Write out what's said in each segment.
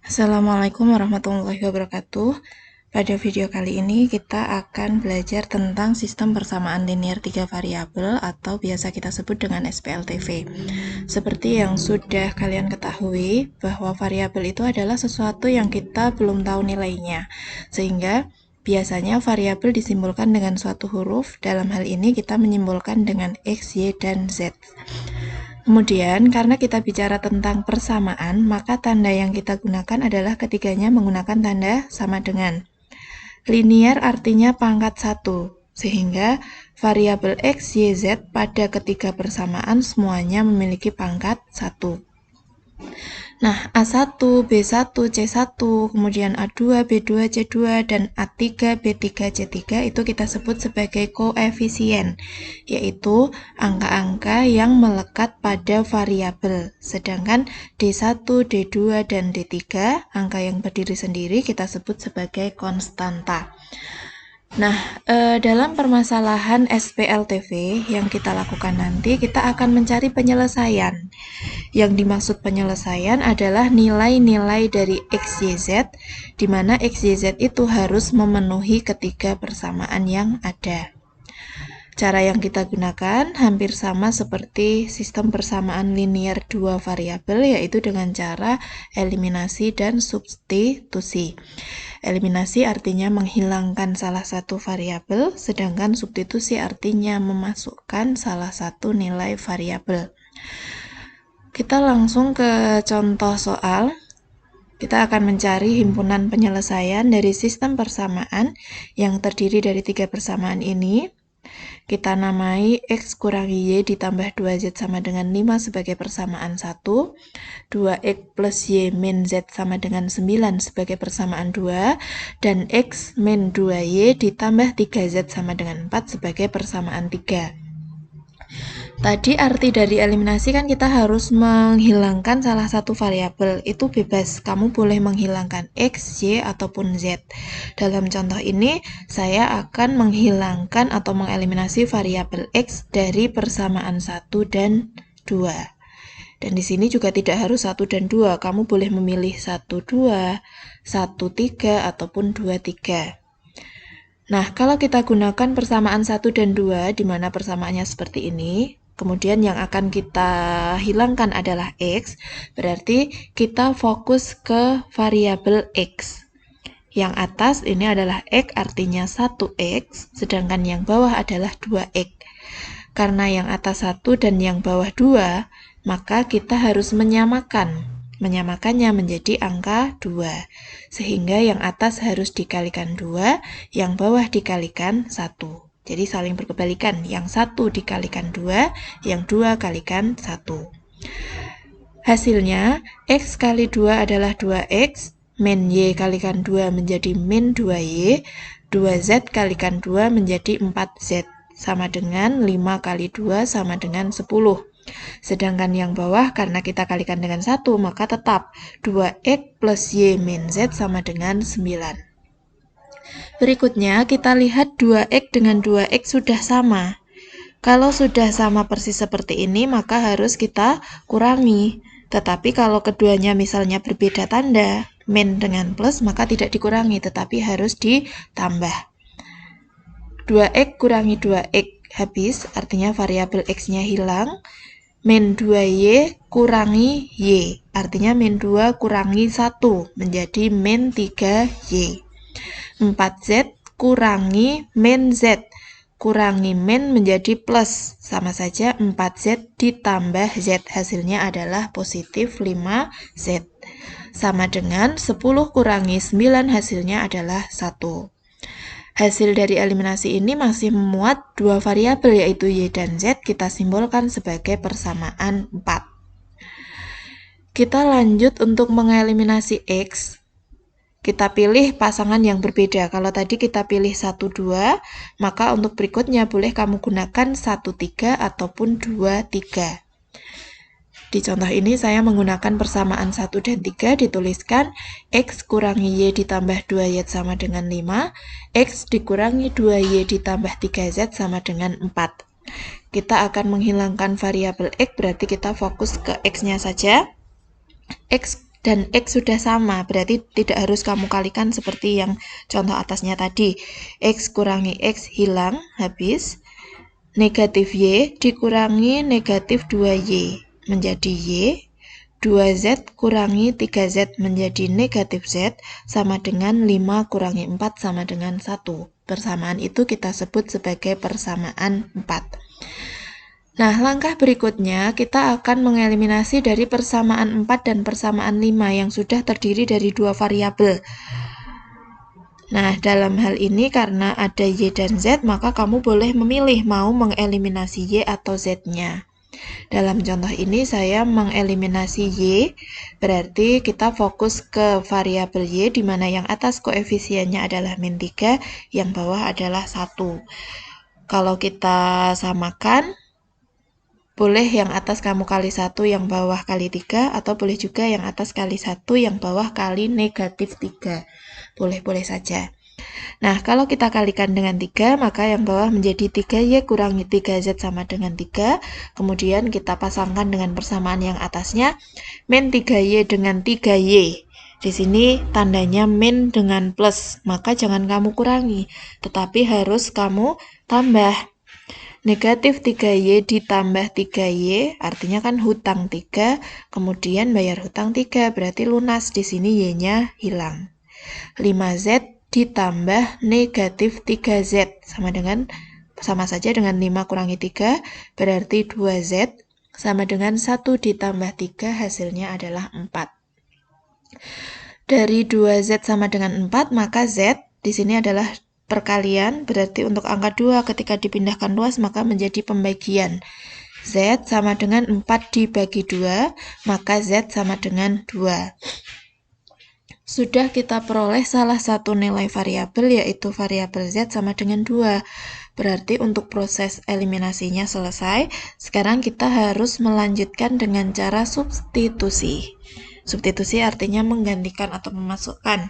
Assalamualaikum warahmatullahi wabarakatuh. Pada video kali ini kita akan belajar tentang sistem persamaan linear 3 variabel atau biasa kita sebut dengan SPLTV. Seperti yang sudah kalian ketahui bahwa variabel itu adalah sesuatu yang kita belum tahu nilainya. Sehingga biasanya variabel disimbolkan dengan suatu huruf. Dalam hal ini kita menyimbolkan dengan X, Y, dan Z. Kemudian, karena kita bicara tentang persamaan, maka tanda yang kita gunakan adalah ketiganya menggunakan tanda sama dengan. Linear artinya pangkat 1, sehingga variabel X, Y, Z pada ketiga persamaan semuanya memiliki pangkat 1. Nah, A1, B1, C1, kemudian A2, B2, C2, dan A3, B3, C3 itu kita sebut sebagai koefisien, yaitu angka-angka yang melekat pada variabel. Sedangkan D1, D2, dan D3, angka yang berdiri sendiri kita sebut sebagai konstanta. Nah, dalam permasalahan SPLTV yang kita lakukan nanti, kita akan mencari penyelesaian. Yang dimaksud penyelesaian adalah nilai-nilai dari X, Y, Z, di mana X, Y, Z itu harus memenuhi ketiga persamaan yang ada. Cara yang kita gunakan hampir sama seperti sistem persamaan linear 2 variabel, yaitu dengan cara eliminasi dan substitusi. Eliminasi artinya menghilangkan salah satu variabel, sedangkan substitusi artinya memasukkan salah satu nilai variabel. Kita langsung ke contoh soal. Kita akan mencari himpunan penyelesaian dari sistem persamaan yang terdiri dari 3 persamaan ini. Kita namai X kurangi Y ditambah 2Z sama dengan 5 sebagai persamaan 1, 2X plus Y min Z sama dengan 9 sebagai persamaan 2, dan X min 2Y ditambah 3Z sama dengan 4 sebagai persamaan 3. Tadi arti dari eliminasi kan kita harus menghilangkan salah satu variabel. Itu bebas, kamu boleh menghilangkan X, Y, ataupun Z. Dalam contoh ini, saya akan menghilangkan atau mengeliminasi variabel X dari persamaan 1 dan 2. Dan di sini juga tidak harus 1 dan 2, kamu boleh memilih 1, 2, 1, 3, ataupun 2, 3. Nah, kalau kita gunakan persamaan 1 dan 2, di mana persamaannya seperti ini, kemudian yang akan kita hilangkan adalah X, berarti kita fokus ke variabel X. Yang atas ini adalah X, artinya 1X, sedangkan yang bawah adalah 2X. Karena yang atas 1 dan yang bawah 2, maka kita harus menyamakannya menjadi angka 2. Sehingga yang atas harus dikalikan 2, yang bawah dikalikan 1. Jadi saling berkebalikan, yang 1 dikalikan 2, yang 2 kalikan 1. Hasilnya, X kali 2 adalah 2X, min Y kalikan 2 menjadi min 2Y, 2Z kalikan 2 menjadi 4Z, sama dengan 5 kali 2 sama dengan 10. Sedangkan yang bawah karena kita kalikan dengan 1, maka tetap 2X plus Y min Z sama dengan 9. Berikutnya kita lihat 2X dengan 2X sudah sama. Kalau sudah sama persis seperti ini, maka harus kita kurangi. Tetapi kalau keduanya misalnya berbeda tanda, min dengan plus, maka tidak dikurangi, tetapi harus ditambah. 2X kurangi 2X habis, artinya variabel X-nya hilang. Min 2Y kurangi Y, artinya min 2 kurangi 1, menjadi min 3Y. 4Z kurangi min Z, kurangi min menjadi plus, sama saja 4Z ditambah Z, hasilnya adalah positif 5Z. Sama dengan 10 kurangi 9, hasilnya adalah 1. Hasil dari eliminasi ini masih memuat dua variabel yaitu Y dan Z, kita simbolkan sebagai persamaan 4. Kita lanjut untuk mengeliminasi X. Kita pilih pasangan yang berbeda. Kalau tadi kita pilih 1, 2, maka untuk berikutnya boleh kamu gunakan 1, 3 ataupun 2, 3. Di contoh ini saya menggunakan persamaan 1 dan 3, dituliskan X kurangi Y ditambah 2Y sama dengan 5, X dikurangi 2Y ditambah 3Z sama dengan 4. Kita akan menghilangkan variabel X, berarti kita fokus ke X-nya saja. X dan X sudah sama, berarti tidak harus kamu kalikan seperti yang contoh atasnya tadi. X kurangi X hilang, habis. Negatif Y dikurangi negatif 2Y menjadi Y. 2Z kurangi 3Z menjadi negatif Z sama dengan 5 kurangi 4 sama dengan 1. Persamaan itu kita sebut sebagai persamaan 4. Nah, langkah berikutnya kita akan mengeliminasi dari persamaan 4 dan persamaan 5 yang sudah terdiri dari dua variabel. Nah, dalam hal ini karena ada Y dan Z, maka kamu boleh memilih mau mengeliminasi Y atau Z-nya. Dalam contoh ini saya mengeliminasi Y, berarti kita fokus ke variabel Y di mana yang atas koefisiennya adalah min 3, yang bawah adalah 1. Kalau kita samakan, boleh yang atas kamu kali 1, yang bawah kali 3, atau boleh juga yang atas kali 1, yang bawah kali negatif 3. Boleh-boleh saja. Nah, kalau kita kalikan dengan 3, maka yang bawah menjadi 3Y kurangi 3Z sama dengan 3. Kemudian kita pasangkan dengan persamaan yang atasnya, min 3Y dengan 3Y. Di sini tandanya min dengan plus, maka jangan kamu kurangi, tetapi harus kamu tambah. Negatif 3Y ditambah 3Y, artinya kan hutang 3, kemudian bayar hutang 3, berarti lunas. Di sini Y-nya hilang. 5Z ditambah negatif 3Z sama saja dengan 5 kurangi 3, berarti 2Z sama dengan 1 ditambah 3, hasilnya adalah 4. Dari 2Z sama dengan 4, maka Z di sini adalah perkalian, berarti untuk angka 2 ketika dipindahkan luas maka menjadi pembagian. Z sama dengan 4 dibagi 2, maka Z sama dengan 2. Sudah kita peroleh salah satu nilai variabel, yaitu variabel Z sama dengan 2. Berarti untuk proses eliminasinya selesai. Sekarang kita harus melanjutkan dengan cara substitusi. Substitusi artinya menggantikan atau memasukkan.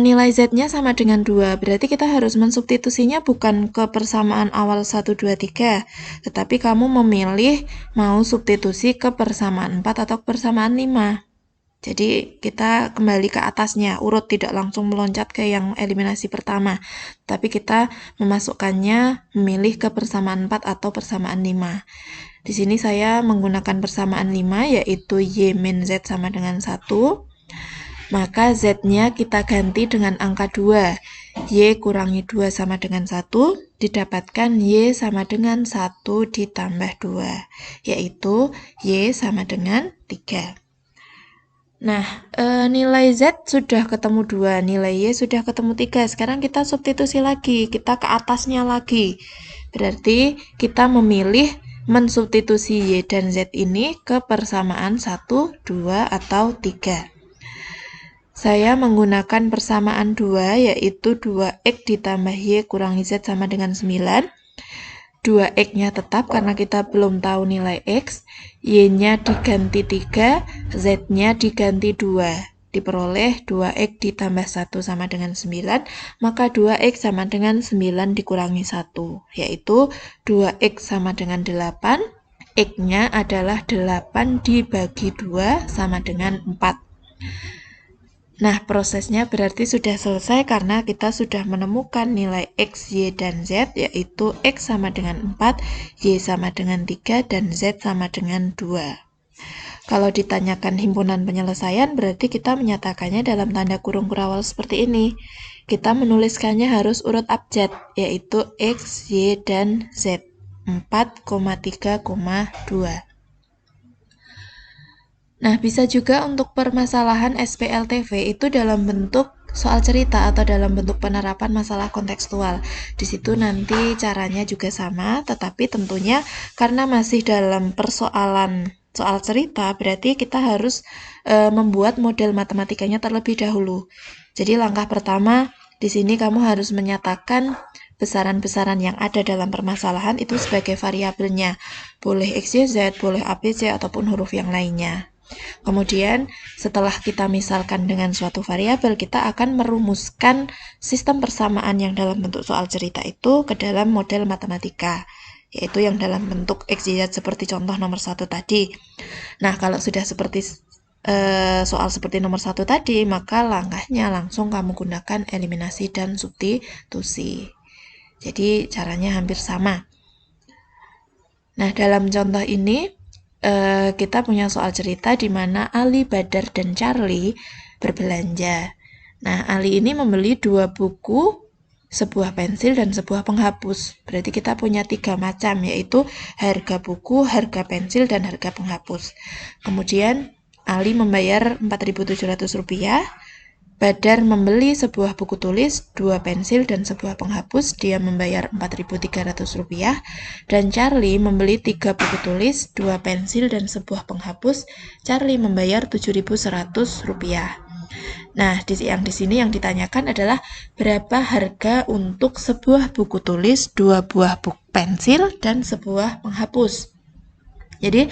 Nilai Z-nya sama dengan 2, berarti kita harus mensubstitusinya bukan ke persamaan awal 1, 2, 3, tetapi kamu memilih mau substitusi ke persamaan 4 atau persamaan 5. Jadi kita kembali ke atasnya, urut, tidak langsung meloncat ke yang eliminasi pertama, tapi kita memasukkannya memilih ke persamaan 4 atau persamaan 5. Di sini saya menggunakan persamaan 5, yaitu Y min Z sama dengan 1. Maka Z-nya kita ganti dengan angka 2. Y kurangi 2 sama dengan 1, didapatkan Y sama dengan 1 ditambah 2, yaitu Y sama dengan 3. Nah, nilai Z sudah ketemu 2, nilai Y sudah ketemu 3. Sekarang kita substitusi lagi, kita ke atasnya lagi. Berarti kita memilih mensubstitusi Y dan Z ini ke persamaan 1, 2, atau 3. Saya menggunakan persamaan 2, yaitu 2X ditambah Y kurangi Z sama dengan 9. 2X-nya tetap karena kita belum tahu nilai X, Y-nya diganti 3, Z-nya diganti 2. Diperoleh 2X ditambah 1 sama dengan 9, maka 2X sama dengan 9 dikurangi 1, yaitu 2X sama dengan 8, X-nya adalah 8 dibagi 2 sama dengan 4. Nah, prosesnya berarti sudah selesai karena kita sudah menemukan nilai X, Y, dan Z, yaitu X sama dengan 4, Y sama dengan 3, dan Z sama dengan 2. Kalau ditanyakan himpunan penyelesaian, berarti kita menyatakannya dalam tanda kurung kurawal seperti ini. Kita menuliskannya harus urut abjad, yaitu X, Y, dan Z. 4,3,2. Nah, bisa juga untuk permasalahan SPLTV itu dalam bentuk soal cerita atau dalam bentuk penerapan masalah kontekstual. Di situ nanti caranya juga sama, tetapi tentunya karena masih dalam persoalan soal cerita, berarti kita harus membuat model matematikanya terlebih dahulu. Jadi langkah pertama, di sini kamu harus menyatakan besaran-besaran yang ada dalam permasalahan itu sebagai variabelnya. Boleh X, Y, Z, boleh A, B, C, ataupun huruf yang lainnya. Kemudian setelah kita misalkan dengan suatu variabel, kita akan merumuskan sistem persamaan yang dalam bentuk soal cerita itu ke dalam model matematika. yaitu yang dalam bentuk X, Y, Z seperti contoh nomor 1 tadi. Nah, kalau sudah seperti soal seperti nomor 1 tadi, maka langkahnya langsung kamu gunakan eliminasi dan substitusi. Jadi caranya hampir sama. Nah, dalam contoh ini kita punya soal cerita di mana Ali, Badar, dan Charlie berbelanja. Nah, Ali ini membeli 2 buku, sebuah pensil, dan sebuah penghapus. Berarti kita punya 3 macam, yaitu harga buku, harga pensil, dan harga penghapus. Kemudian Ali membayar Rp4.700, Badar membeli sebuah buku tulis, 2 pensil, dan sebuah penghapus, dia membayar Rp4.300, dan Charlie membeli 3 buku tulis, 2 pensil, dan sebuah penghapus, Charlie membayar Rp7.100. Nah, yang di sini yang ditanyakan adalah berapa harga untuk sebuah buku tulis, 2 buah buku pensil, dan sebuah penghapus. Jadi,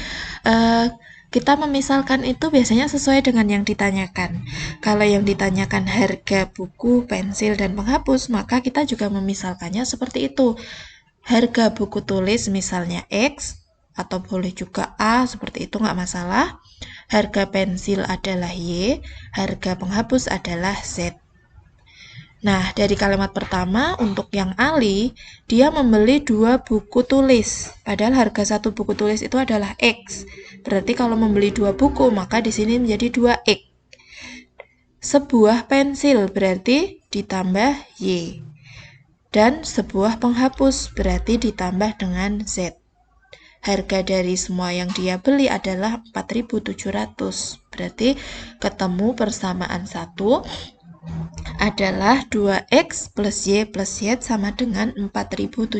kita memisalkan itu biasanya sesuai dengan yang ditanyakan. Kalau yang ditanyakan harga buku, pensil, dan penghapus, maka kita juga memisalkannya seperti itu. Harga buku tulis misalnya X, atau boleh juga A, seperti itu nggak masalah. Harga pensil adalah Y, harga penghapus adalah Z. Nah, dari kalimat pertama, untuk yang Ali, dia membeli 2 buku tulis. Padahal harga 1 buku tulis itu adalah X. Berarti kalau membeli 2 buku, maka di sini menjadi 2X. Sebuah pensil berarti ditambah Y. Dan sebuah penghapus berarti ditambah dengan Z. Harga dari semua yang dia beli adalah 4.700. Berarti ketemu persamaan 1 adalah 2X plus Y plus Z sama dengan 4.700.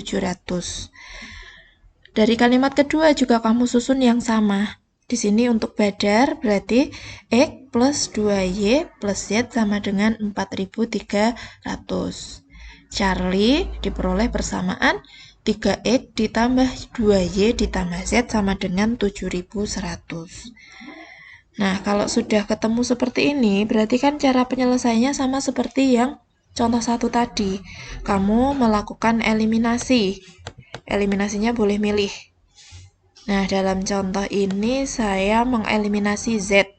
Dari kalimat kedua juga kamu susun yang sama. Di sini untuk Badar berarti X plus 2Y plus Z sama dengan 4.300. Charlie diperoleh persamaan 3X ditambah 2Y ditambah Z sama dengan 7.100. Nah, kalau sudah ketemu seperti ini, berarti kan cara penyelesaiannya sama seperti yang contoh 1 tadi. Kamu melakukan eliminasi. Eliminasinya boleh milih. Nah, dalam contoh ini saya mengeliminasi Z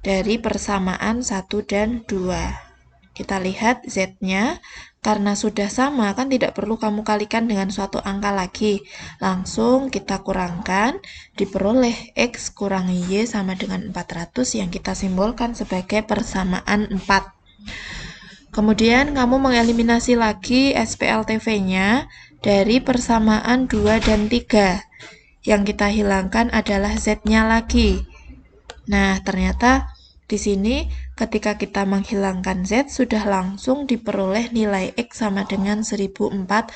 dari persamaan 1 dan 2. Kita lihat Z-nya, karena sudah sama, kan tidak perlu kamu kalikan dengan suatu angka lagi. Langsung kita kurangkan, diperoleh X kurang Y sama dengan 400 yang kita simbolkan sebagai persamaan 4. Kemudian kamu mengeliminasi lagi SPLTV-nya dari persamaan 2 dan 3. Yang kita hilangkan adalah Z-nya lagi. Nah, ternyata di sini ketika kita menghilangkan Z sudah langsung diperoleh nilai X sama dengan 1400.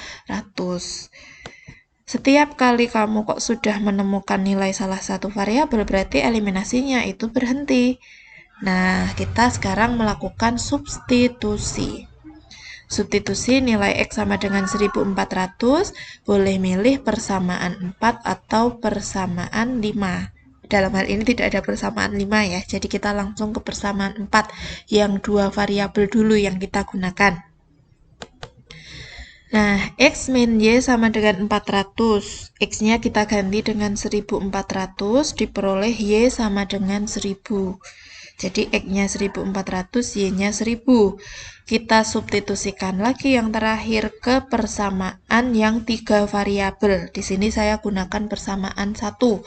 Setiap kali kamu kok sudah menemukan nilai salah satu variabel, berarti eliminasinya itu berhenti. Nah, kita sekarang melakukan substitusi. Substitusi nilai X sama dengan 1400, boleh milih persamaan 4 atau persamaan 5. Dalam hal ini tidak ada persamaan 5 ya, jadi kita langsung ke persamaan 4, yang 2 variabel dulu yang kita gunakan. Nah, X min Y sama dengan 400. X-nya kita ganti dengan 1400, diperoleh Y sama dengan 1000. Jadi X-nya 1400, Y-nya 1000. Kita substitusikan lagi yang terakhir ke persamaan yang 3 variabel. Di sini saya gunakan persamaan 1.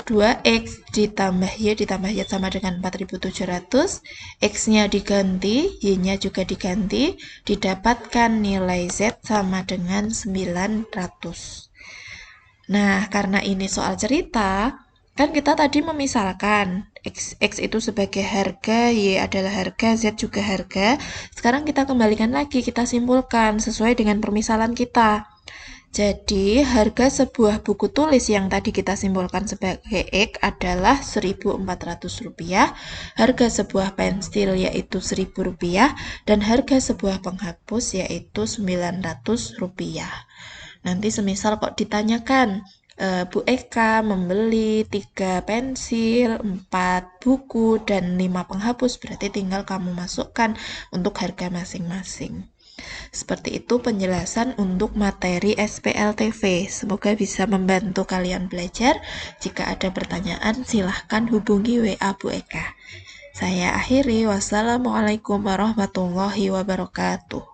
2X ditambah Y sama dengan 4700, X-nya diganti, Y-nya juga diganti, didapatkan nilai Z sama dengan 900. Nah, karena ini soal cerita, kan kita tadi memisalkan X itu sebagai harga, Y adalah harga, Z juga harga. Sekarang kita kembalikan lagi, kita simpulkan sesuai dengan permisalan kita. Jadi, harga sebuah buku tulis yang tadi kita simbolkan sebagai X adalah Rp1.400, harga sebuah pensil yaitu Rp1.000, dan harga sebuah penghapus yaitu Rp900. Nanti semisal kok ditanyakan, Bu Eka membeli 3 pensil, 4 buku, dan 5 penghapus, berarti tinggal kamu masukkan untuk harga masing-masing. Seperti itu penjelasan untuk materi SPLTV. Semoga bisa membantu kalian belajar. Jika ada pertanyaan, silahkan hubungi WA Bu Eka. Saya akhiri, wassalamualaikum warahmatullahi wabarakatuh.